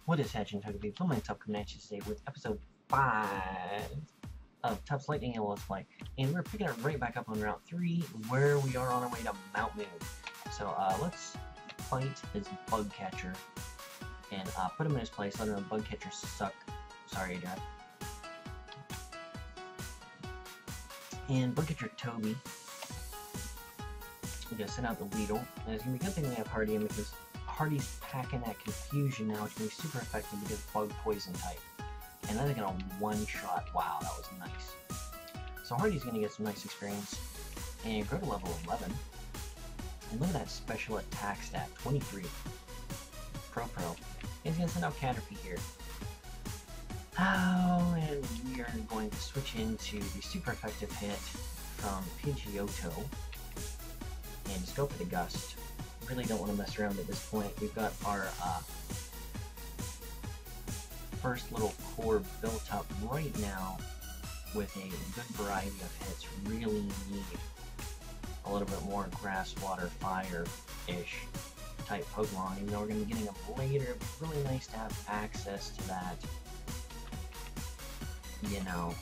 What is happening, Tug Peeps? Oldmantup coming at you today with episode 5 of Tup's Lightning and Let's Play. And we're picking up right back up on Route 3, where we are on our way to Mount Moon. So, let's fight this bug catcher and put him in his place, let him know bug catchers suck. Sorry, Dad. And bug catcher Toby, we're gonna send out the Weedle, and it's gonna be a good thing we have Hardy in because Hardy's packing that confusion now, which can be super effective because bug poison type. And then they're gonna one-shot. Wow, that was nice. So Hardy's gonna get some nice experience and grow to level 11. And look at that special attack stat, 23. Pro. And he's gonna send out Caterpie here. Oh, and we are going to switch into the super effective hit from Pidgeotto and just go for the Gust. Really don't want to mess around at this point. We've got our first little core built up right now with a good variety of hits. Really need a little bit more grass, water, fire-ish type Pokemon, even though we're going to be getting them later. It's really nice to have access to that, you know,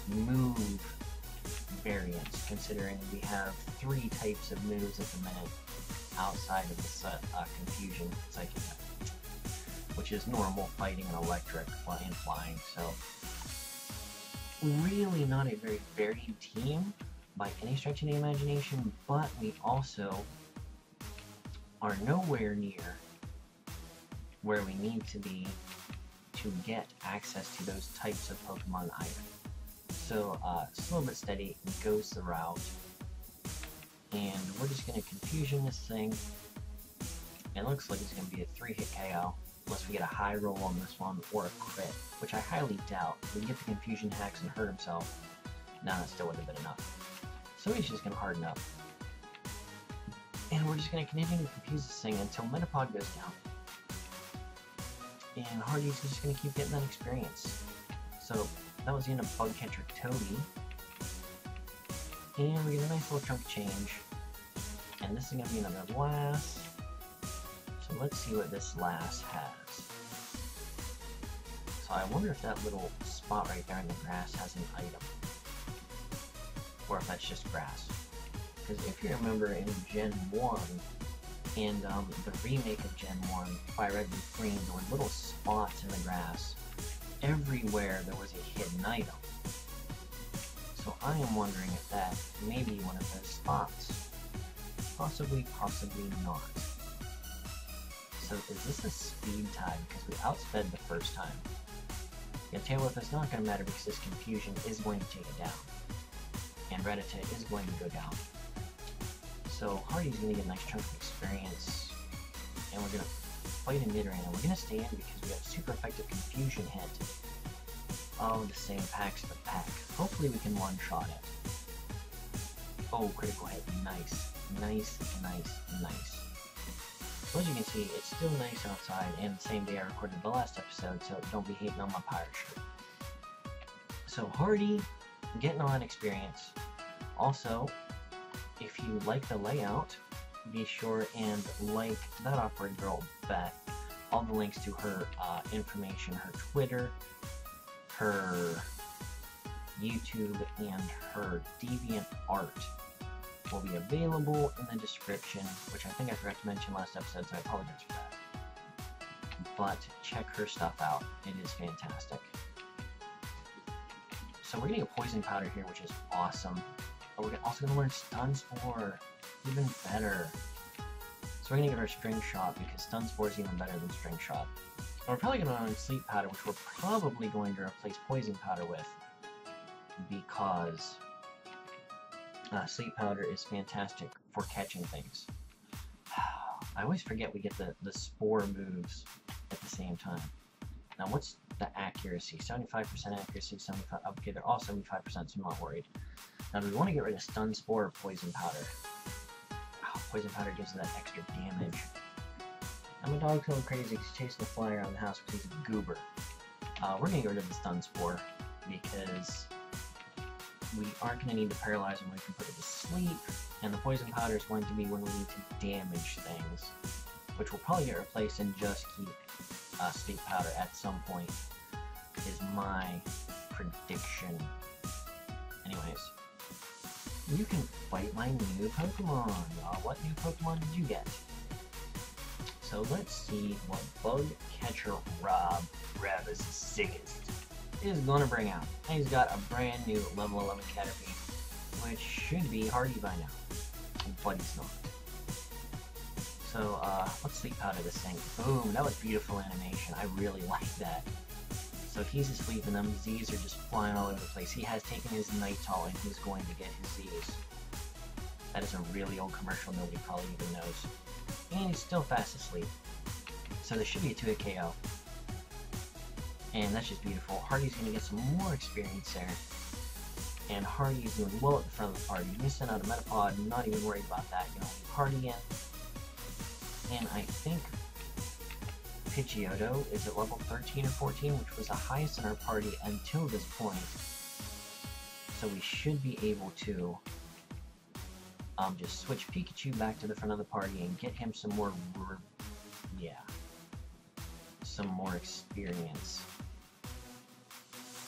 move variants, considering we have 3 types of moves at the minute outside of the confusion psychic, which is normal fighting and electric and flying. So really not a very varied team by any stretch of the imagination, but we also are nowhere near where we need to be to get access to those types of Pokemon either. So, slow but steady goes the route, and we're just going to confusion this thing. It looks like it's going to be a 3-hit KO, unless we get a high roll on this one, or a crit, which I highly doubt. If we get the confusion hacks and hurt himself, nah, it still wouldn't have been enough. So he's just going to harden up. And we're just going to continue to confuse this thing until Metapod goes down. And Hardy's just going to keep getting that experience. So, that was the end of Bug Catcher Toby. And we get a nice little chunk of change. And this is going to be another Lass. So let's see what this Lass has. So I wonder if that little spot right there in the grass has an item. Or if that's just grass. Because if you remember in Gen 1, and the remake of Gen 1, Fire Red and Green, there were little spots in the grass. Everywhere there was a hidden item. So I am wondering if that may be one of those spots. Possibly, possibly not. So is this a speed tie? Because we outsped the first time. Yeah, tell you what, that's not going to matter because this confusion is going to take it down. And Rattata is going to go down. So Hardy's going to get a nice chunk of experience. And we're going to fight in mid-range. We're going to stay in because we got a super effective confusion hit. Oh, the same packs the pack. Hopefully we can one-shot it. Oh, critical hit. Nice. Nice, nice, nice. So as you can see, it's still nice outside, and the same day I recorded the last episode, so don't be hating on my pirate shirt. So Hardy, getting all that experience. Also, if you like the layout, be sure and like that awkward girl, Beth. All the links to her information, her Twitter, her YouTube, and her Deviant art will be available in the description, which I think I forgot to mention last episode, so I apologize for that. But check her stuff out. It is fantastic. So we're getting a poison powder here, which is awesome. But we're also going to learn Stun Spore. Even better. So we're going to get our String Shot because Stun Spore is even better than String Shot. And we're probably going to learn Sleep Powder, which we're probably going to replace Poison Powder with, because Sleep Powder is fantastic for catching things. I always forget we get the Spore moves at the same time. Now what's the accuracy? 75% accuracy, 75. Okay, they're all 75%, so I'm not worried. Now do we want to get rid of Stun Spore or Poison Powder? Oh, Poison Powder gives that extra damage. And my dog's going crazy. He's chasing the fly around the house because he's a goober. We're going to get rid of the Stun Spore because we aren't going to need to paralyze him when we can put it to sleep. And the Poison Powder is going to be when we need to damage things. which will probably get replaced and just keep sleep powder at some point, is my prediction. Anyways, you can fight my new Pokemon. What new Pokemon did you get? So let's see what Bug Catcher Rob Rabbus Siggest is gonna bring out. And he's got a brand new level 11 Caterpie, which should be hardy by now, but it's not. So let's sleep powder this thing. Boom, that was beautiful animation. I really like that. So he's asleep and them Z's are just flying all over the place. He has taken his Nitol and he's going to get his Z's. That is a really old commercial nobody probably even knows. And he's still fast asleep. So there should be a 2-hit KO. And that's just beautiful. Hardy's going to get some more experience there. And Hardy is doing well at the front of the party. You send out a Metapod, not even worried about that. You're going to leave Hardy in. And I think Pidgeotto is at level 13 or 14, which was the highest in our party until this point. So we should be able to just switch Pikachu back to the front of the party and get him some more, some more experience.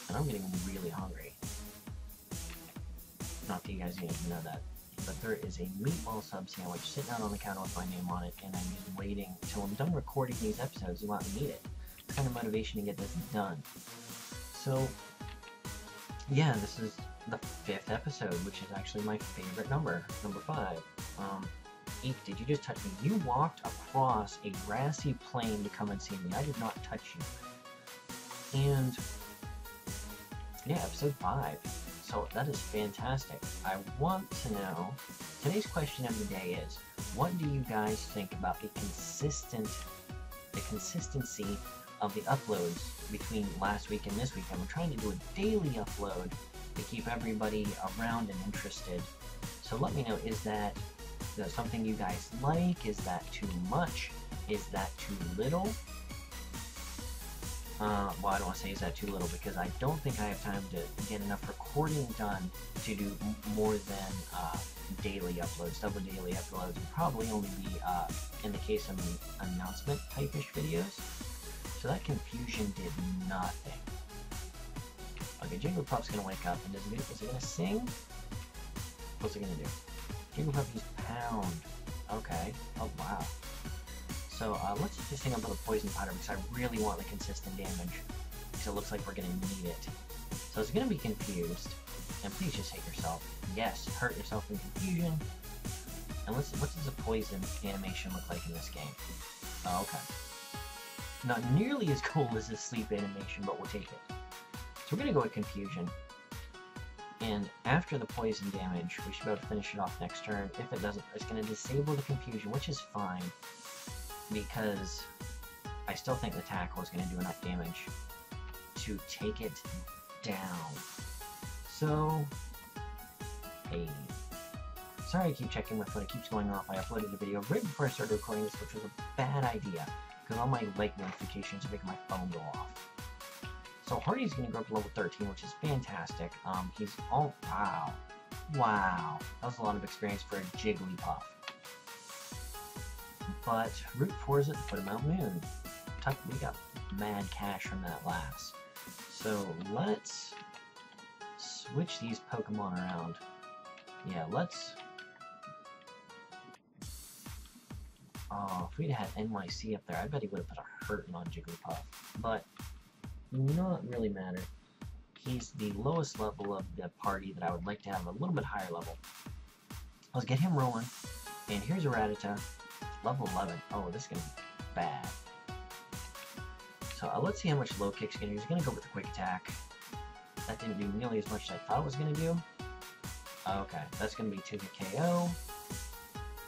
And I'm getting really hungry. Not that you guys didn't even know that. But there is a meatball sub sandwich sitting out on the counter with my name on it, and I'm just waiting until I'm done recording these episodes to go out and eat it. It's kind of motivation to get this done. So, yeah, this is the 5th episode, which is actually my favorite number 5. Eek, did you just touch me? You walked across a grassy plain to come and see me. I did not touch you. And, yeah, episode 5. So that is fantastic. I want to know, today's question of the day is, what do you guys think about the consistency of the uploads between last week and this week? I'm trying to do a daily upload to keep everybody around and interested. So let me know, is that something you guys like? Is that too much? Is that too little? Well, I don't want to say is that too little, because I don't think I have time to get enough recording done to do more than daily uploads. Double daily uploads would probably only be, in the case of announcement type-ish videos. So that confusion did nothing. Okay, Jigglypuff's gonna wake up, and is it gonna sing? What's it gonna do? Jigglypuff used Pound. Okay. Oh, wow. So let's just hang up on the poison powder, because I really want the consistent damage, because it looks like we're going to need it. So it's going to be confused, and please just hit yourself. Yes, hurt yourself in confusion. And what does the poison animation look like in this game? Oh, okay. Not nearly as cool as the sleep animation, but we'll take it. So we're going to go with confusion. And after the poison damage, we should be able to finish it off next turn. If it doesn't, it's going to disable the confusion, which is fine, because I still think the tackle is going to do enough damage to take it down. So, hey. Sorry I keep checking my phone, it keeps going off. I uploaded a video right before I started recording this, which was a bad idea, because all my like notifications are making my phone go off. So Hardy's going to go up to level 13, which is fantastic. He's all, wow. Wow. That was a lot of experience for a Jigglypuff. But Route 4 is at the foot of Mount Moon. We got mad cash from that last. So let's switch these Pokemon around. Yeah, let's... Oh, if we'd had NYC up there, I bet he would have put a hurting on Jigglypuff. But not really matter. He's the lowest level of the party that I would like to have a little bit higher level. Let's get him rolling. And here's a Rattata. Level 11. Oh, this is going to be bad. So let's see how much low kick's going to do. He's going to go with the quick attack. That didn't do nearly as much as I thought it was going to do. Okay, that's going to be 2-hit KO.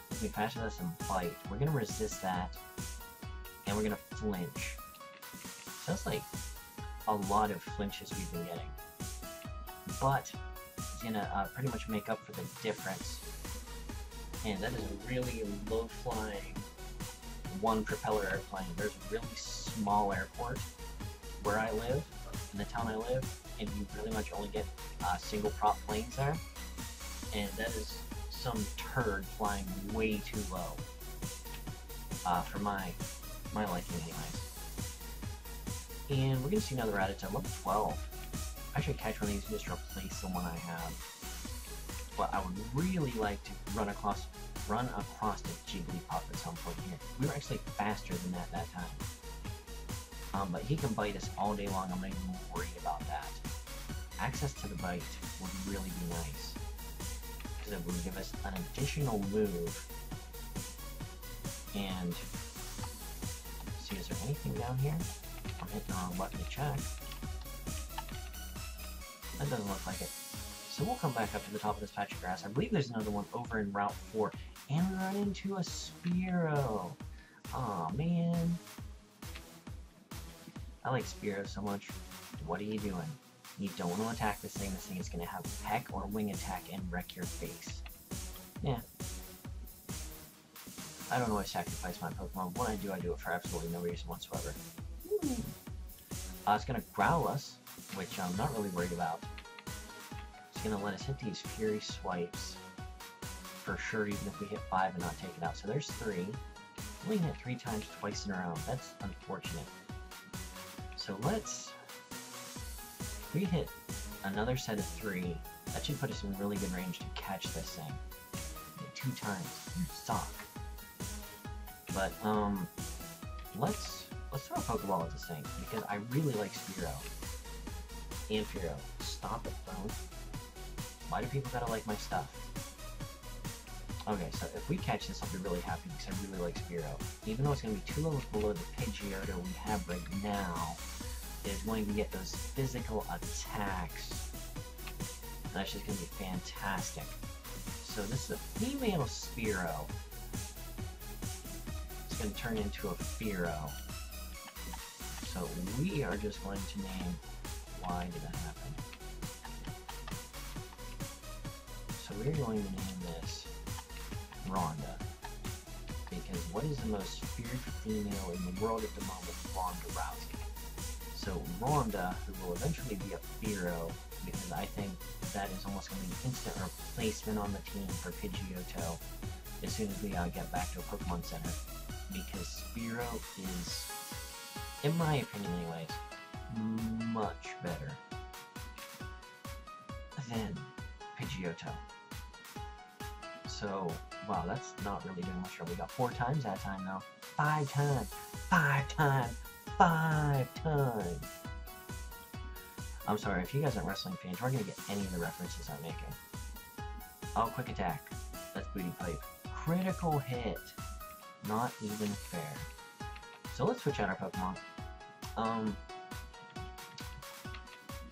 It's going to be faster than some bite. We're going to resist that. And we're going to flinch. So that's like a lot of flinches we've been getting. But it's going to pretty much make up for the difference. And that is a really low-flying one-propeller airplane. There's a really small airport where I live, in the town I live, and you really much only get single prop planes there. And that is some turd flying way too low. for my liking anyways. And we're gonna see another Rattata, level 12. I should catch one of these and just replace the one I have. But I would really like to run across a Jigglypuff at some point here. We were actually faster than that time. But he can bite us all day long. I'm not even worried about that. Access to the bite would really be nice, because it would give us an additional move. And see, is there anything down here? I'm hitting the wrong button to check. That doesn't look like it. So we'll come back up to the top of this patch of grass. I believe there's another one over in Route 4. And we run into a Spearow. Aw, man. I like Spearow so much. What are you doing? You don't want to attack this thing. This thing is going to have peck or wing attack and wreck your face. Yeah. I don't always sacrifice my Pokemon. When I do it for absolutely no reason whatsoever. It's going to growl us, which I'm not really worried about. It's going to let us hit these Fury Swipes for sure, even if we hit 5 and not take it out. So there's 3. We hit 3 times twice in a row. That's unfortunate. So let's... If we hit another set of 3, that should put us in really good range to catch this thing. 2 times. You suck. But, let's throw a Pokeball at this thing, because I really like Spearow. And Fearow. Stop it, phone. Why do people gotta like my stuff? Okay, so if we catch this, I'll be really happy, because I really like Spearow. Even though it's gonna be 2 levels below the Pidgeotto we have right now, it's going to get those physical attacks. That's just gonna be fantastic. So this is a female Spearow. It's gonna turn into a Fearow. So we are just going to name... Why did that happen? So we're going to name this Rhonda. Because what is the most feared female in the world at the moment? Ronda Rousey. So Rhonda, who will eventually be a Fearow, because I think that is almost going to be an instant replacement on the team for Pidgeotto as soon as we get back to a Pokemon Center. Because Spearow is, in my opinion anyways, much better than Pidgeotto. So, wow, that's not really doing much trouble. We got 4 times that time though. 5 times! 5 times! 5 times! I'm sorry, if you guys aren't wrestling fans, we're gonna get any of the references I'm making. Oh, quick attack. That's Booty Pipe. Critical hit. Not even fair. So let's switch out our Pokemon.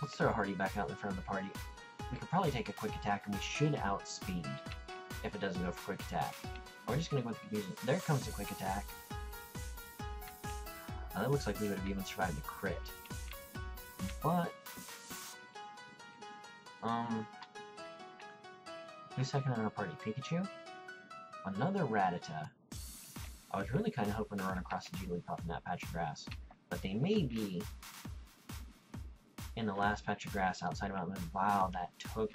Let's throw Hardy back out in front of the party. We could probably take a quick attack and we should outspeed if it doesn't go for quick attack. We're just gonna go with confusion. There comes a quick attack. That looks like we would have even survived the crit. But who's second in our party? Pikachu? Another Rattata. I was really kind of hoping to run across the Jigglypuff in that patch of grass, but they may be in the last patch of grass outside of Mount Moon. Wow, that took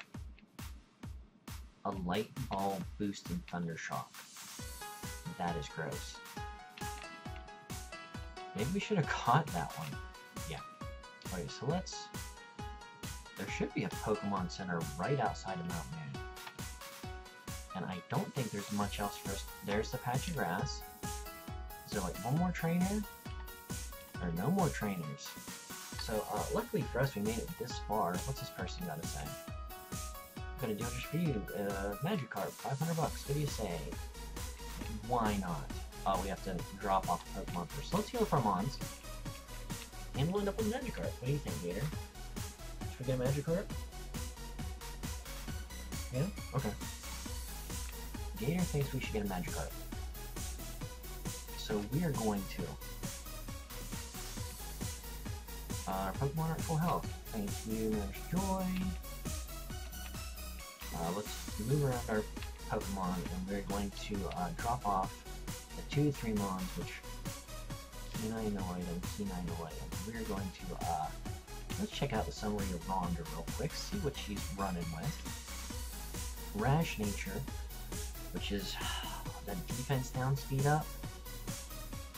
a light ball boosted Thunder Shock. That is gross. Maybe we should have caught that one. Yeah. Okay, so let's... There should be a Pokemon Center right outside of Mount Moon. And I don't think there's much else for us. There's the patch of grass. Is there like one more trainer? There are no more trainers. So, luckily for us, we made it this far. What's this person got to say? I'm gonna do it just for you. Magikarp, $500. What do you say? Why not? We have to drop off the Pokemon first. So let's heal for Mons. And we'll end up with Magikarp. What do you think, Gator? Should we get a Magikarp? Yeah? Okay. Gator thinks we should get a Magikarp. So we are going to... our Pokemon are at full health. Thank you, there's Joy. Let's move around our Pokemon, and we're going to drop off the 2 to 3 Mons, which K9 no item, K9 no item. We're going to let's check out the summary of Rhonda real quick, see what she's running with. Rash Nature, which is the defense down, speed up.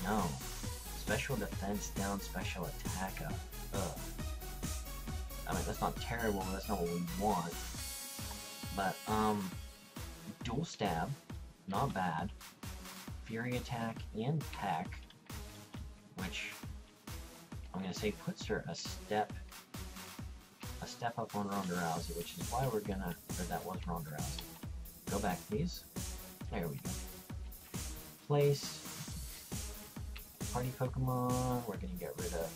No. Special defense down, special attack up. Ugh. I mean, that's not terrible, that's not what we want. But, dual stab, not bad. Fury attack and peck, which I'm gonna say puts her a step up on Ronda Rousey, which is why we're gonna, or that was Ronda Rousey. Go back, please. There we go. Place. Party Pokemon, we're gonna get rid of,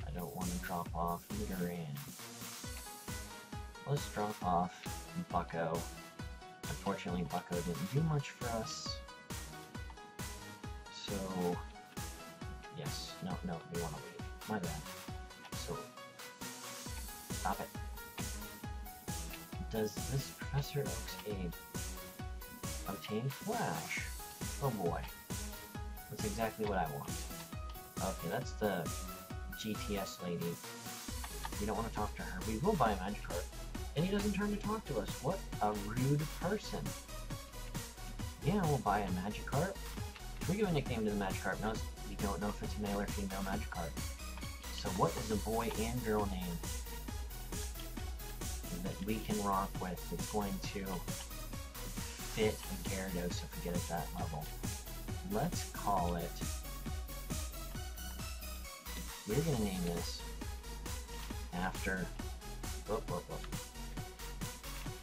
I don't want to drop off Erin. Let's drop off Bucko. Unfortunately, Bucko didn't do much for us. So, yes, no, we want to leave. My bad. So, stop it. Does this Professor Oak's aid obtain Flash? Oh boy. That's exactly what I want. Okay, that's the GTS lady. We don't want to talk to her. We will buy a Magikarp. And he doesn't turn to talk to us. What a rude person. Yeah, we'll buy a Magikarp. Can we give a nickname to the Magikarp? No, we don't know if it's a male or female Magikarp. So what is a boy and girl name that we can rock with that's going to fit a Gyarados if we get at that level? Let's call it... We're going to name this after...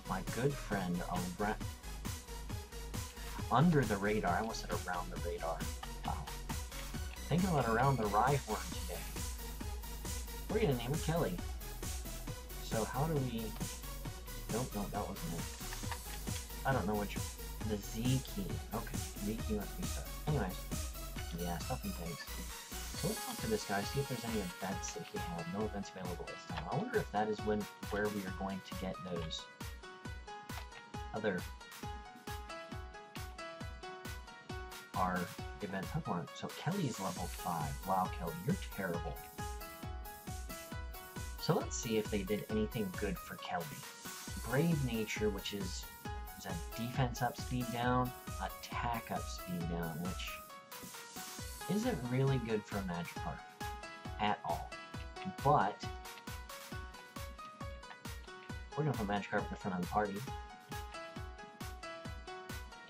my good friend, Under the Radar. I almost said Around the Radar. Wow. Thinking about Around the Rhyhorn today. We're going to name her Kelly. So how do we... Nope, that wasn't it. I don't know which... The Z key. Okay, Z key must be stuff. Anyways. Yeah, stuff and things. So let's talk to this guy, see if there's any events that he had. No events available this time. I wonder if that is where we are going to get those other... our event Pokemon. So Kelly's level 5. Wow, Kelly, you're terrible. So let's see if they did anything good for Kelly. Brave Nature, which is a defense up, speed down, attack up, speed down, which isn't really good for a Magikarp at all. But we're gonna put Magikarp in the front of the party,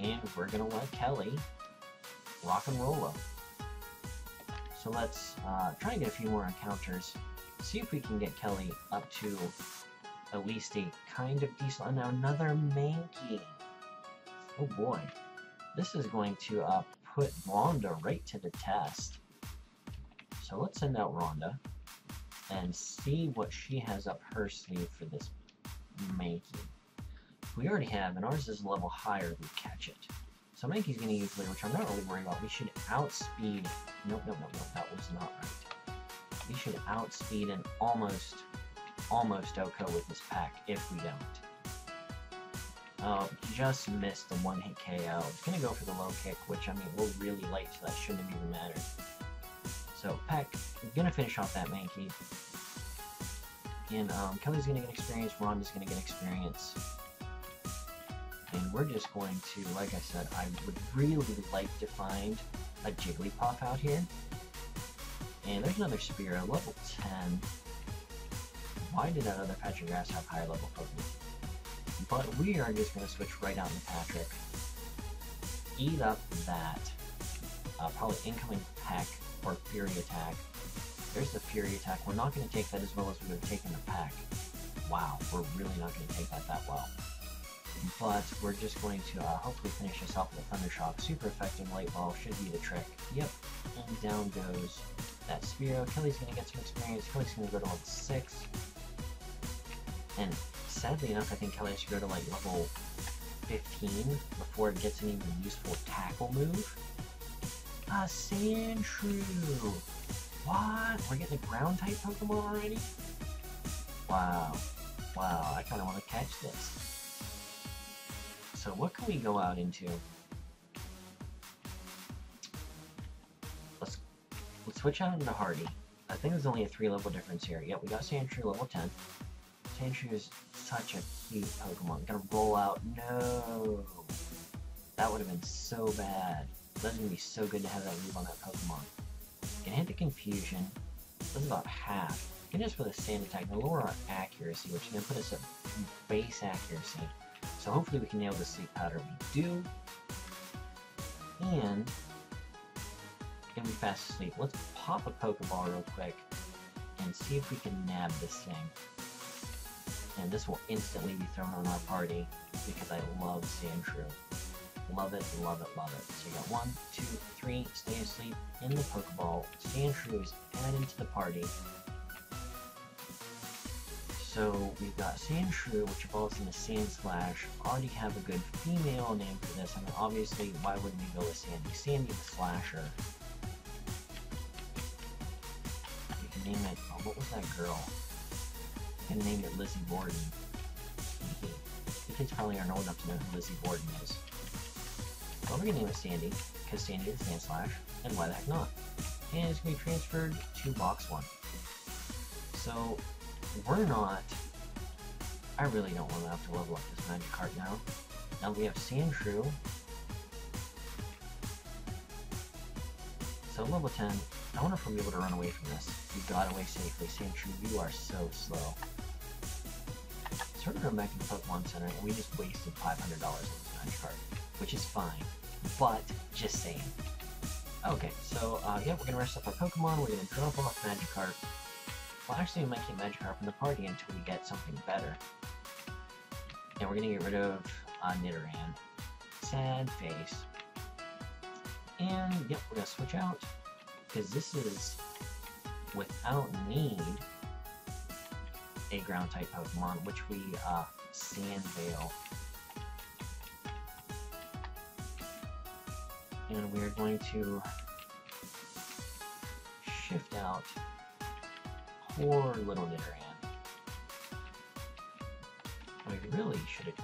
and we're gonna let Kelly rock and roll up. So let's try and get a few more encounters, see if we can get Kelly up to at least a kind of decent... Now another Mankey. Oh boy. This is going to put Rhonda right to the test. So let's send out Rhonda and see what she has up her sleeve for this Mankey. We already have, and ours is a level higher, we catch it. So Mankey's going to use Leer, which I'm not really worried about. We should outspeed... Nope, that was not right. We should outspeed and almost outco with this pack if we don't. Oh, just missed the one-hit KO. It's going to go for the low kick, which, I mean, we're really late, so that shouldn't have even mattered. So, Peck, we're going to finish off that Mankey. And, Kelly's going to get experience, Rhonda's going to get experience. And we're just going to, like I said, I would really like to find a Jigglypuff out here. And there's another Spearow, level 10. Why did that other Patrick Grass have higher level Pokemon? But we are just going to switch right out into Patrick. Eat up that. Probably incoming Peck or Fury Attack. There's the Fury Attack. We're not going to take that as well as we would have taken the Peck. Wow, we're really not going to take that well. But we're just going to hopefully finish this off with a Thunder Shock. Super effective Light Ball should be the trick. Yep, and down goes that Spearow. Kelly's going to get some experience. Kelly's going to go to level 6. And sadly enough, I think Kelly has to go to like level 15 before it gets an even useful tackle move. A Sandshrew! What? We're getting a ground type Pokemon already? Wow. Wow, I kind of want to catch this. So what can we go out into? Let's switch out into Hardy. I think there's only a 3-level difference here. Yep, we got Sandshrew level 10. Sandshrew is such a cute Pokemon. Gonna roll out. No! That would have been so bad. That's going to be so good to have that move on that Pokemon. Gonna hit the Confusion. That's about half. And just with a Sand attack, gonna lower our accuracy, which is gonna put us at base accuracy. So hopefully we can nail the Sleep Powder. We do. And gonna be fast asleep. Let's pop a Pokeball real quick and see if we can nab this thing. And this will instantly be thrown on our party because I love Sandshrew. Love it, love it, love it. So you got 1, 2, 3, stay asleep in the Pokeball. Sandshrew is added to the party. So we've got Sandshrew, which evolves into Sandslash. Already have a good female name for this. I mean, obviously, why wouldn't we go with Sandy? Sandy the Slasher. You can name it, oh, what was that girl? You can name it Lizzie Borden. The kids probably aren't old enough to know who Lizzie Borden is. Well, we're gonna name it Sandy, because Sandy is Sandslash, and why the heck not? And it's gonna be transferred to Box 1. So, we're not... I really don't want to have to level up this Magikarp now. Now we have Sandshrew. So, level 10. I wonder if we'll be able to run away from this. We got away safely. Sandshrew, you are so slow. So, we're gonna go back to the Pokemon Center, and we just wasted $500 on this Magikarp. Which is fine, but just saying. Okay, so yeah, we're gonna rest up our Pokemon. We're gonna drop off Magikarp. Well, actually, we might keep Magikarp in the party until we get something better. And we're gonna get rid of Nidoran. Sad face. And yep, we're gonna switch out because this is without need a ground type Pokemon, which we Sandveil. And we're going to shift out poor little Nidoran. We really should have...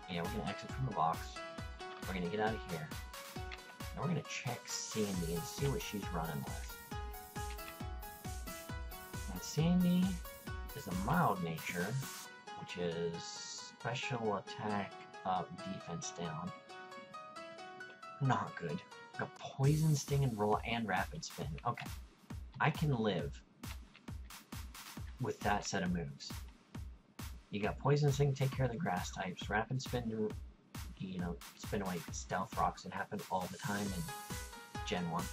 Yeah, we're going to exit from the box. We're going to get out of here. And we're going to check Sandy and see what she's running with. And Sandy is a mild nature, which is special attack up, defense down. Not good. Got Poison Sting and Roll and Rapid Spin. Okay. I can live with that set of moves. You got Poison Sting, take care of the grass types. Rapid Spin to, you know, spin away Stealth Rocks. It happened all the time in Gen 1.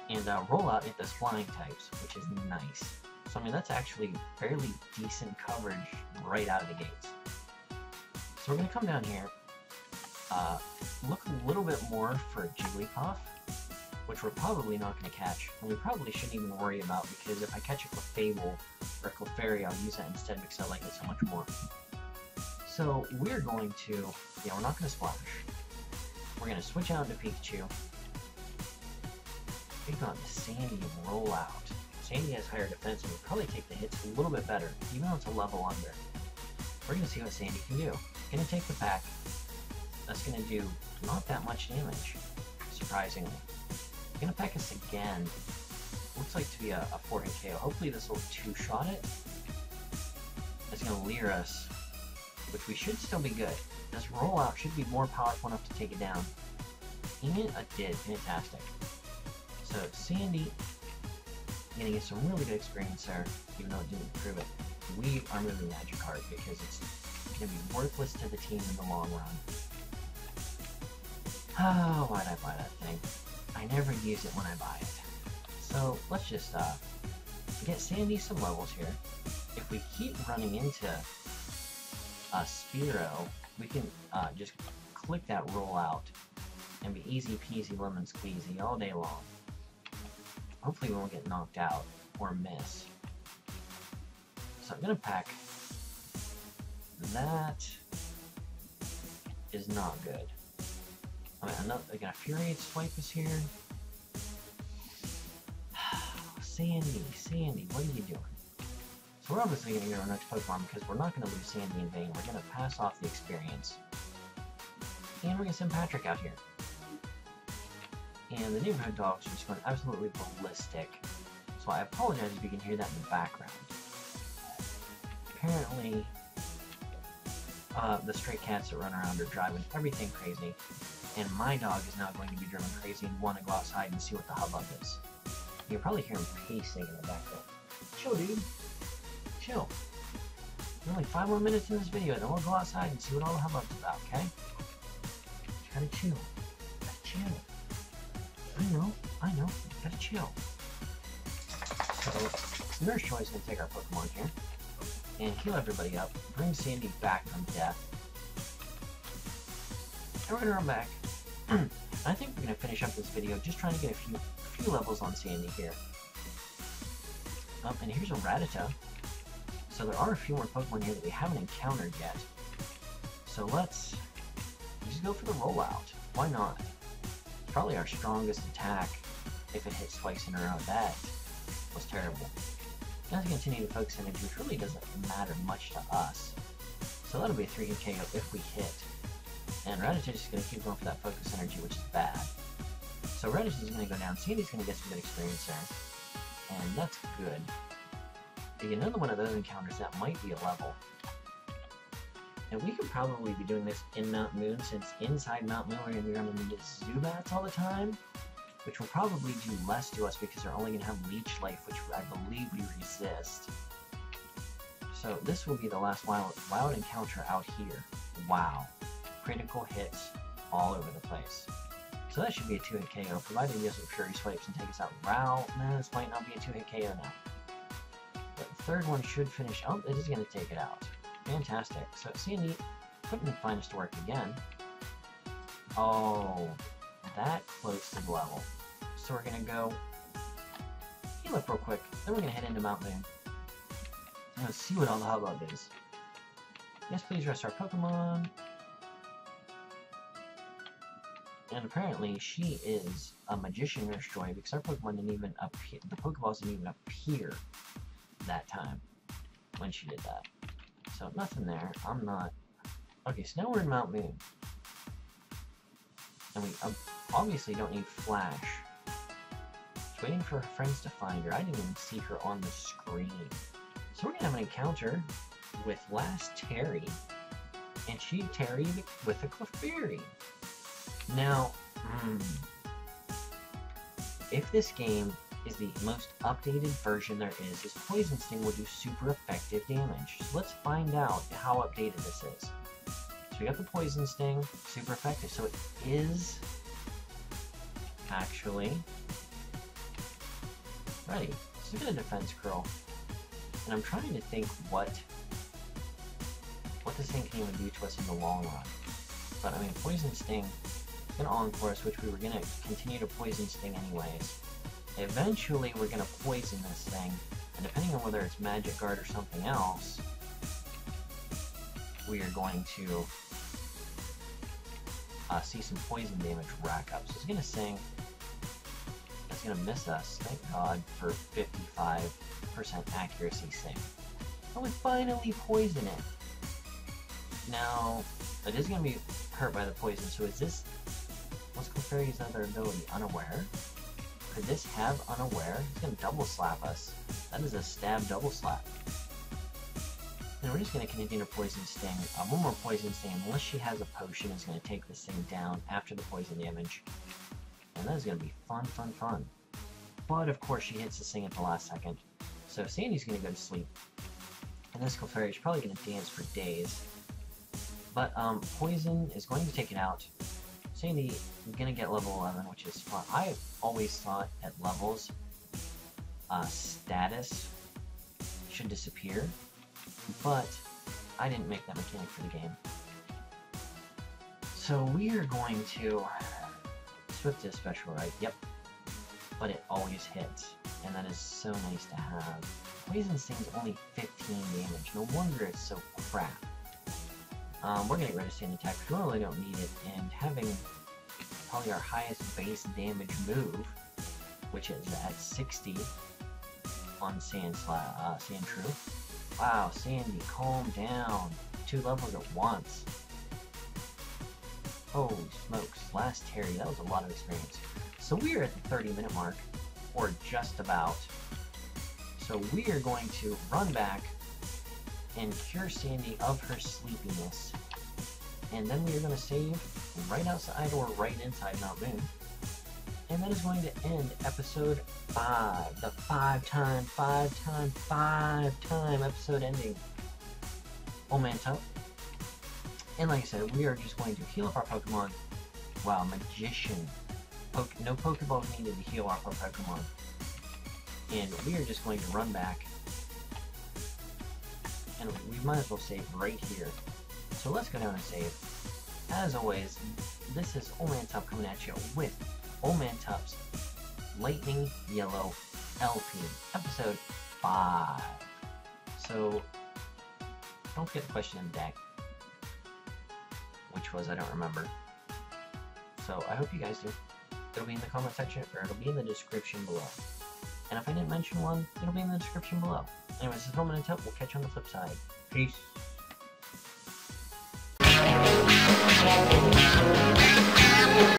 And Roll Out at those flying types, which is nice. So, I mean, that's actually fairly decent coverage right out of the gates. So we're going to come down here. Look a little bit more for Jigglypuff, which we're probably not going to catch, and we probably shouldn't even worry about, because if I catch a Clefable or a Clefairy, I'll use that instead because I like it so much more. So we're going to, yeah, we're not going to Splash. We're going to switch out into Pikachu. We've got Sandy and Roll Out. Sandy has higher defense and will probably take the hits a little bit better, even though it's a level under. We're going to see what Sandy can do. Going to take the pack. That's going to do not that much damage, surprisingly. Going to peck us again. Looks like to be a 4-hit KO. Hopefully this will 2-shot it. It's going to leer us, which we should still be good. This rollout should be more powerful enough to take it down. And it did. Fantastic. So Sandy, going to get some really good experience there, even though it didn't prove it. We are moving Magikarp because it's going to be worthless to the team in the long run. Oh, why'd I buy that thing? I never use it when I buy it. So, let's just get Sandy some levels here. If we keep running into Spearow, we can just click that roll out and be easy peasy lemon squeezy all day long. Hopefully we won't get knocked out or miss. So I'm gonna pack. That is not good. I mean, again, a Furiate Swipe is here. Sandy, what are you doing? So we're obviously going to get our next Pokemon because we're not going to lose Sandy in vain. We're going to pass off the experience. And we're going to send Patrick out here. And the neighborhood dogs are just going absolutely ballistic. So I apologize if you can hear that in the background. Apparently, the stray cats that run around are driving everything crazy, and my dog is now going to be driven crazy and want to go outside and see what the hubbub is. You'll probably hear him pacing in the background. Chill, dude. Chill. Only 5 more minutes in this video, then we'll go outside and see what all the hubbub's about, okay? Just gotta chill. Gotta chill. I know. Gotta chill. So, Nurse Joy's gonna take our Pokemon here and heal everybody up, bring Sandy back from death. And we're gonna run back. I think we're gonna finish up this video just trying to get a few levels on Sandy here. And here's a Rattata. So there are a few more Pokemon here that we haven't encountered yet. So let's just go for the rollout. Why not? Probably our strongest attack if it hits twice in a row. That was terrible. Now to continue to focus energy, which really doesn't matter much to us. So that'll be a 3-hit KO if we hit. And Rattata's just going to keep going for that focus energy, which is bad. So Rattata's going to go down. Sandy's going to get some good experience there. And that's good. Another one of those encounters, that might be a level. And we could probably be doing this in Mount Moon, since inside Mount Moon we're going to be running into Zubats all the time, which will probably do less to us because they're only going to have Leech Life, which I believe we resist. So this will be the last wild encounter out here. Wow. Critical hits all over the place. So that should be a 2-hit KO, provided he doesn't Fury Swipes and take us out. Wow, no, this might not be a 2-hit KO now. But the third one should finish. Oh, it is going to take it out. Fantastic. So Sandy, putting the finest to work again. Oh, that close to the level. So we're going to go heal up real quick. Then we're going to head into Mount Moon. And let's see what all the hubbub is. Yes, please rest our Pokemon. And apparently she is a Magician Nurse Joy because our Pokemon didn't even appear. The Pokeballs didn't even appear that time when she did that. So nothing there. I'm not. Okay, so now we're in Mount Moon. And we obviously don't need Flash. Just waiting for her friends to find her. I didn't even see her on the screen. So we're gonna have an encounter with Last Terry. And she Terry with a Clefairy. Now, if this game is the most updated version there is, this Poison Sting will do super effective damage. So let's find out how updated this is. So we got the Poison Sting, super effective. So it is actually ready. Let's look at a Defense Curl. And I'm trying to think what this thing can even do to us in the long run. But I mean, Poison Sting is going to Encore us, which we were going to continue to Poison Sting anyways. Eventually, we're going to poison this thing, and depending on whether it's Magic Guard or something else, we are going to see some poison damage rack up. So it's going to sing. It's going to miss us. Thank God for 55% accuracy sing. And we finally poison it. Now, it is going to be hurt by the poison, so is this... What's Clefairy's other ability? Unaware? Could this have Unaware? It's going to double slap us. That is a stab double slap. And we're just going to continue to Poison Sting. One more Poison Sting, unless she has a potion, is going to take this thing down after the poison damage. And that is going to be fun, fun, fun. But of course she hits this thing at the last second. So Sandy's going to go to sleep. And this Clefairy is probably going to dance for days. But Poison is going to take it out. Sandy is going to get level 11, which is fun. I always thought at levels, status should disappear, but I didn't make that mechanic for the game. So we are going to Swift is special, right? Yep. But it always hits, and that is so nice to have. Poison Sting is only 15 damage. No wonder it's so crap. We're going to get rid of Sand Attack because we really don't need it, and having probably our highest base damage move, which is at 60 on Sandshrew. Wow, Sandy, calm down. 2 levels at once. Holy smokes, Last Terry, that was a lot of experience. So we are at the 30-minute mark, or just about. So we are going to run back and cure Sandy of her sleepiness. And then we are going to save right outside or right inside Mount Moon. And that is going to end episode 5. The 5-time episode ending. Oldmantup. And like I said, we are just going to heal up our Pokemon. Wow, Magician. No Pokeballs needed to heal up our Pokemon. And we are just going to run back. And we might as well save right here. So let's go down and save. As always, this is Oldmantup coming at you with Oldmantup's Lightning Yellow LP, episode 5. So, don't forget the question of the day. Which was, I don't remember. So, I hope you guys do. It'll be in the comment section, or it'll be in the description below. And if I didn't mention one, it'll be in the description below. Anyways, this is Oldmantup. We'll catch you on the flip side. Peace.